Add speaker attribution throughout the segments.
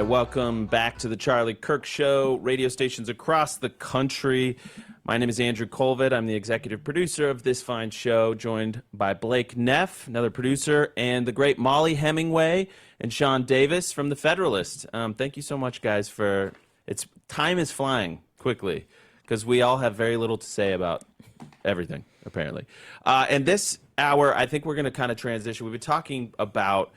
Speaker 1: welcome back to the Charlie Kirk Show, radio stations across the country. My name is Andrew Kolvet. I'm the executive producer of this fine show, joined by Blake Neff, another producer, and the great Mollie Hemingway and Sean Davis from the Federalist. Thank you so much, guys, for time is flying quickly because we all have very little to say about everything, apparently. And this hour, I think we're going to kind of transition. We've been talking about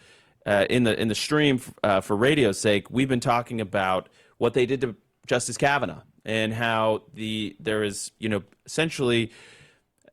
Speaker 1: in the stream for radio's sake, we've been talking about what they did to Justice Kavanaugh and how there is, essentially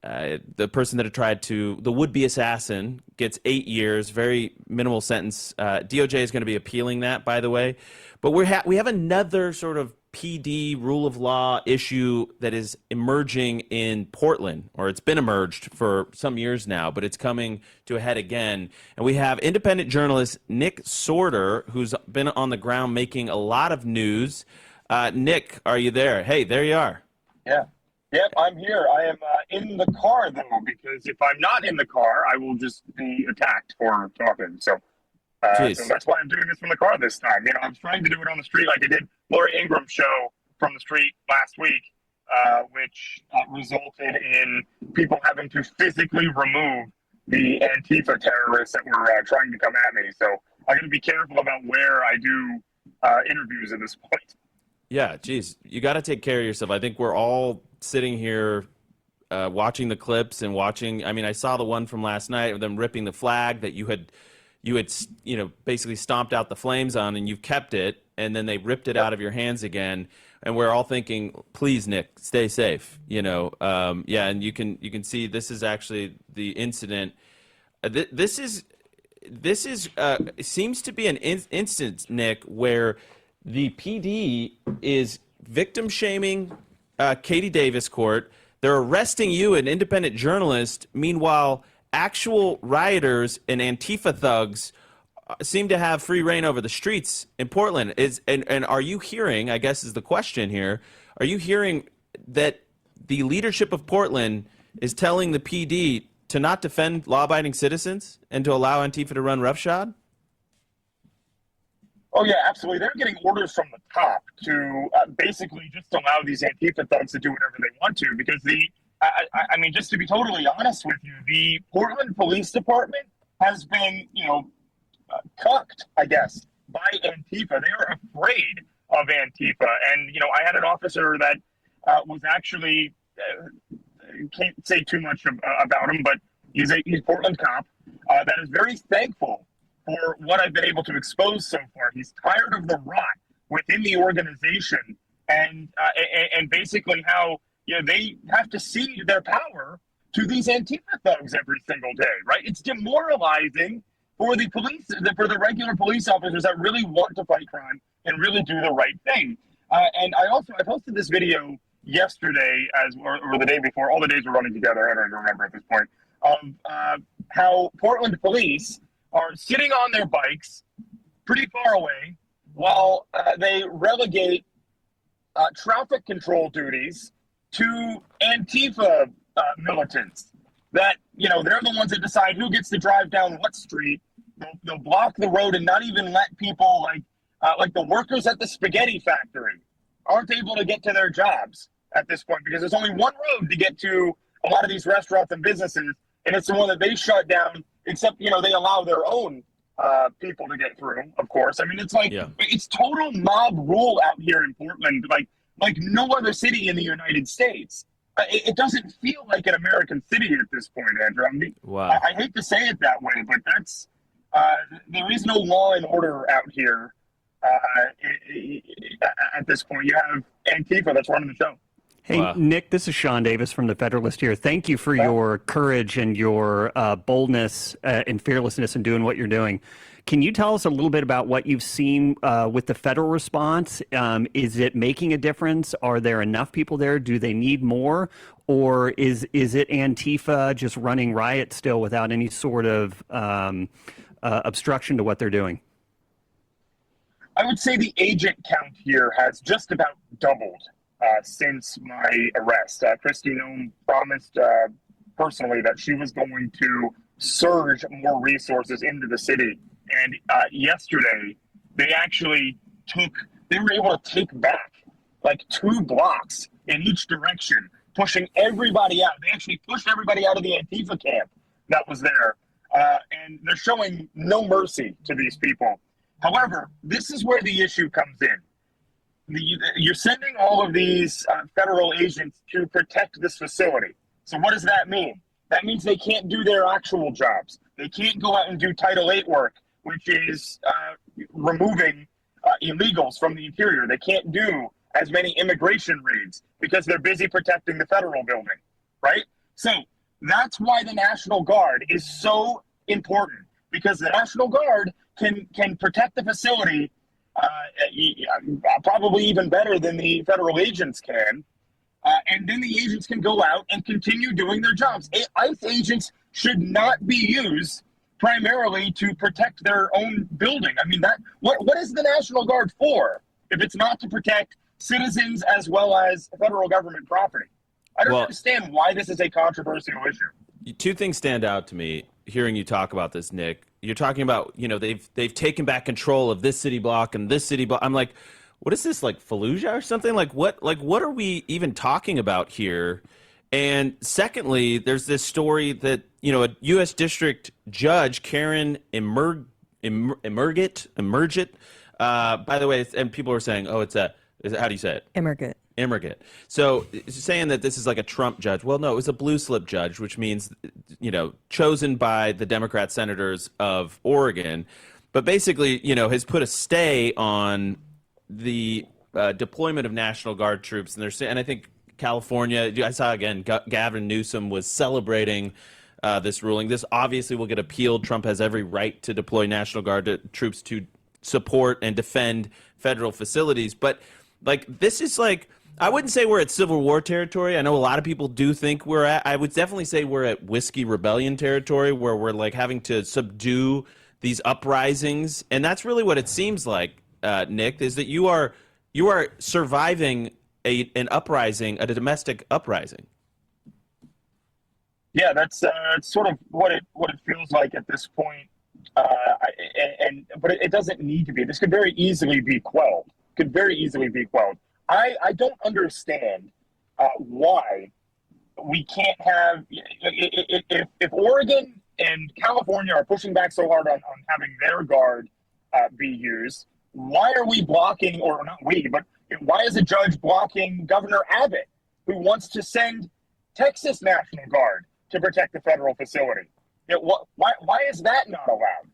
Speaker 1: the person that had tried to, the would-be assassin gets 8 years, very minimal sentence. DOJ is going to be appealing that, by the way. But we have another sort of PD rule of law issue that is emerging in Portland, or it's been emerged for some years now, but it's coming to a head again. And we have independent journalist Nick Sauter, who's been on the ground making a lot of news. Nick, are you there? Hey, there you are.
Speaker 2: Yeah. Yep, I'm here. I am in the car, though, because if I'm not in the car, I will just be attacked for talking. So that's why I'm doing this from the car this time. I was trying to do it on the street like I did Laura Ingram's show from the street last week, which resulted in people having to physically remove the Antifa terrorists that were trying to come at me. So I'm going to be careful about where I do interviews at this point.
Speaker 1: Yeah, geez, you got to take care of yourself. I think we're all sitting here watching the clips and watching. I mean, I saw the one from last night of them ripping the flag that you had basically stomped out the flames on, and you've kept it, and then they ripped it out of your hands again. And we're all thinking, please, Nick, stay safe. Yeah, and you can see this is actually the incident. This seems to be an instance, Nick, where the PD is victim shaming Katie Davis Court. They're arresting you, an independent journalist. Meanwhile, actual rioters and Antifa thugs seem to have free reign over the streets in Portland. And are you hearing, I guess is the question here, are you hearing that the leadership of Portland is telling the PD to not defend law-abiding citizens and to allow Antifa to run roughshod?
Speaker 2: Oh, yeah, absolutely. They're getting orders from the top to basically just allow these Antifa thugs to do whatever they want to, because I mean, just to be totally honest with you, the Portland Police Department has been, cucked, I guess, by Antifa. They are afraid of Antifa. And, I had an officer that was actually, can't say too much about him, but he's a Portland cop that is very thankful for what I've been able to expose so far. He's tired of the rot within the organization and basically how they have to cede their power to these Antifa thugs every single day, right? It's demoralizing for the police, for the regular police officers that really want to fight crime and really do the right thing. And I posted this video yesterday or the day before. All the days are running together. I don't even remember at this point. Of how Portland police are sitting on their bikes pretty far away while they relegate traffic control duties to Antifa militants. That, they're the ones that decide who gets to drive down what street. They'll block the road and not even let people like the workers at the spaghetti factory aren't able to get to their jobs at this point because there's only one road to get to a lot of these restaurants and businesses, and it's the one that they shut down, except, they allow their own people to get through, of course. I mean, it's like, It's total mob rule out here in Portland, like no other city in the United States. It doesn't feel like an American city at this point, Andrew. I mean,
Speaker 1: wow.
Speaker 2: I hate to say it that way, but that's there is no law and order out here at this point. You have Antifa that's running the show.
Speaker 3: Hey,
Speaker 1: wow.
Speaker 3: Nick, this is Sean Davis from the Federalist here. Thank you for your courage and your boldness and fearlessness in doing what you're doing. Can you tell us a little bit about what you've seen with the federal response? Is it making a difference? Are there enough people there? Do they need more? Or is it Antifa just running riot still without any sort of obstruction to what they're doing?
Speaker 2: I would say the agent count here has just about doubled since my arrest. Kristi Noem promised personally that she was going to surge more resources into the city. And yesterday, they actually they were able to take back like 2 blocks in each direction, pushing everybody out. They actually pushed everybody out of the Antifa camp that was there. And they're showing no mercy to these people. However, this is where the issue comes in. You're sending all of these federal agents to protect this facility. So what does that mean? That means they can't do their actual jobs. They can't go out and do Title VIII work, which is removing illegals from the interior. They can't do as many immigration raids because they're busy protecting the federal building, right? So that's why the National Guard is so important, because the National Guard can protect the facility probably even better than the federal agents can. And then the agents can go out and continue doing their jobs. ICE agents should not be used primarily to protect their own building. I mean, what is the National Guard for if it's not to protect citizens as well as federal government property? I don't understand why this is a controversial issue.
Speaker 1: 2 things stand out to me hearing you talk about this, Nick. You're talking about, they've taken back control of this city block and this city block. I'm like, what is this, like Fallujah or something? Like what are we even talking about here? And secondly, there's this story that, a U.S. District Judge, Karen Emergit, by the way, and people are saying, oh, how do you say it? Emergit. So it's saying that this is like a Trump judge. Well, no, it was a blue slip judge, which means, chosen by the Democrat senators of Oregon, but basically, has put a stay on the deployment of National Guard troops. And I think California, I saw again, Gavin Newsom was celebrating this ruling. This obviously will get appealed. Trump has every right to deploy National Guard troops to support and defend federal facilities. But this is I wouldn't say we're at Civil War territory. I know a lot of people do think we're at. I would definitely say we're at Whiskey Rebellion territory, where we're having to subdue these uprisings, and that's really what it seems like, Nick. Is that you are surviving an uprising, a domestic uprising?
Speaker 2: Yeah, that's sort of what it feels like at this point. But it doesn't need to be. This could very easily be quelled. I don't understand why we can't have, if Oregon and California are pushing back so hard on having their guard be used, why are we blocking, or not we, but why is a judge blocking Governor Abbott, who wants to send Texas National Guard to protect the federal facility? Why is that not allowed?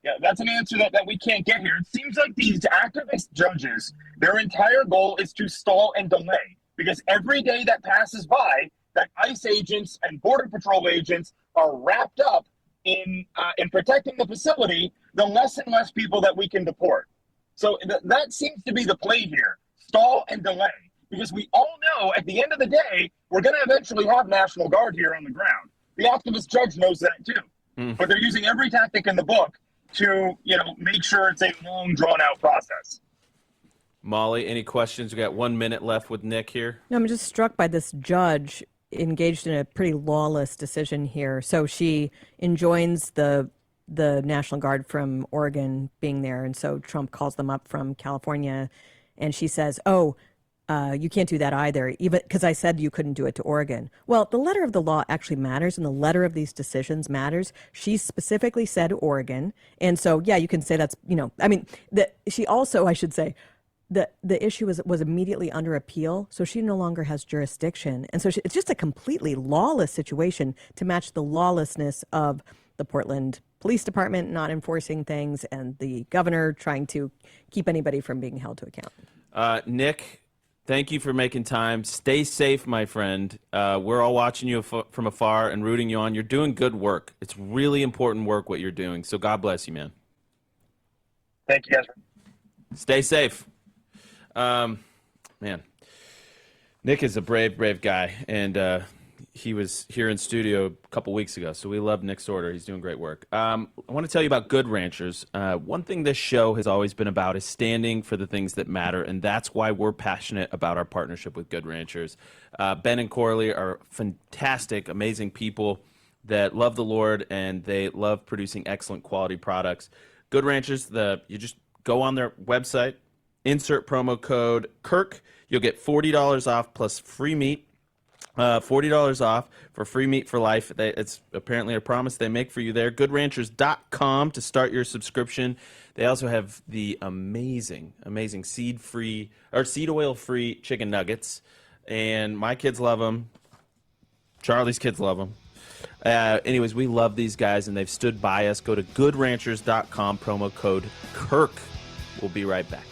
Speaker 2: Yeah, that's an answer that we can't get here. It seems like these activist judges, their entire goal is to stall and delay, because every day that passes by, that ICE agents and Border Patrol agents are wrapped up in protecting the facility, the less and less people that we can deport. So that seems to be the play here: stall and delay, because we all know at the end of the day, we're going to eventually have National Guard here on the ground. The activist judge knows that too, but they're using every tactic in the book to make sure it's a long, drawn-out process.
Speaker 1: Mollie, any questions? We got 1 minute left with Nick here.
Speaker 4: No, I'm just struck by this judge engaged in a pretty lawless decision here. So she enjoins the National Guard from Oregon being there, and so Trump calls them up from California, and she says, you can't do that either, even because I said you couldn't do it to Oregon. Well, the letter of the law actually matters, and the letter of these decisions matters. She specifically said Oregon, and so, yeah, you can say that's, she also, I should say, the issue was immediately under appeal, so she no longer has jurisdiction. And so it's just a completely lawless situation to match the lawlessness of the Portland Police Department not enforcing things and the governor trying to keep anybody from being held to account.
Speaker 1: Nick, thank you for making time. Stay safe, my friend. We're all watching you from afar and rooting you on. You're doing good work. It's really important work what you're doing. So God bless you, man.
Speaker 2: Thank you, guys.
Speaker 1: Stay safe. Man, Nick is a brave guy, and he was here in studio a couple weeks ago, so we love Nick Sauter. He's doing great work. I want to tell you about Good Ranchers. One thing this show has always been about is standing for the things that matter, and that's why we're passionate about our partnership with Good Ranchers. Ben and Corley are fantastic, amazing people that love the Lord, and they love producing excellent quality products. Good Ranchers, you just go on their website, insert promo code Kirk. You'll get $40 off plus free meat. $40 off for free meat for life. It's apparently a promise they make for you there. GoodRanchers.com to start your subscription. They also have the amazing seed oil free chicken nuggets, and my kids love them. Charlie's kids love them. Anyways, we love these guys, and they've stood by us. Go to GoodRanchers.com, promo code Kirk. We'll be right back.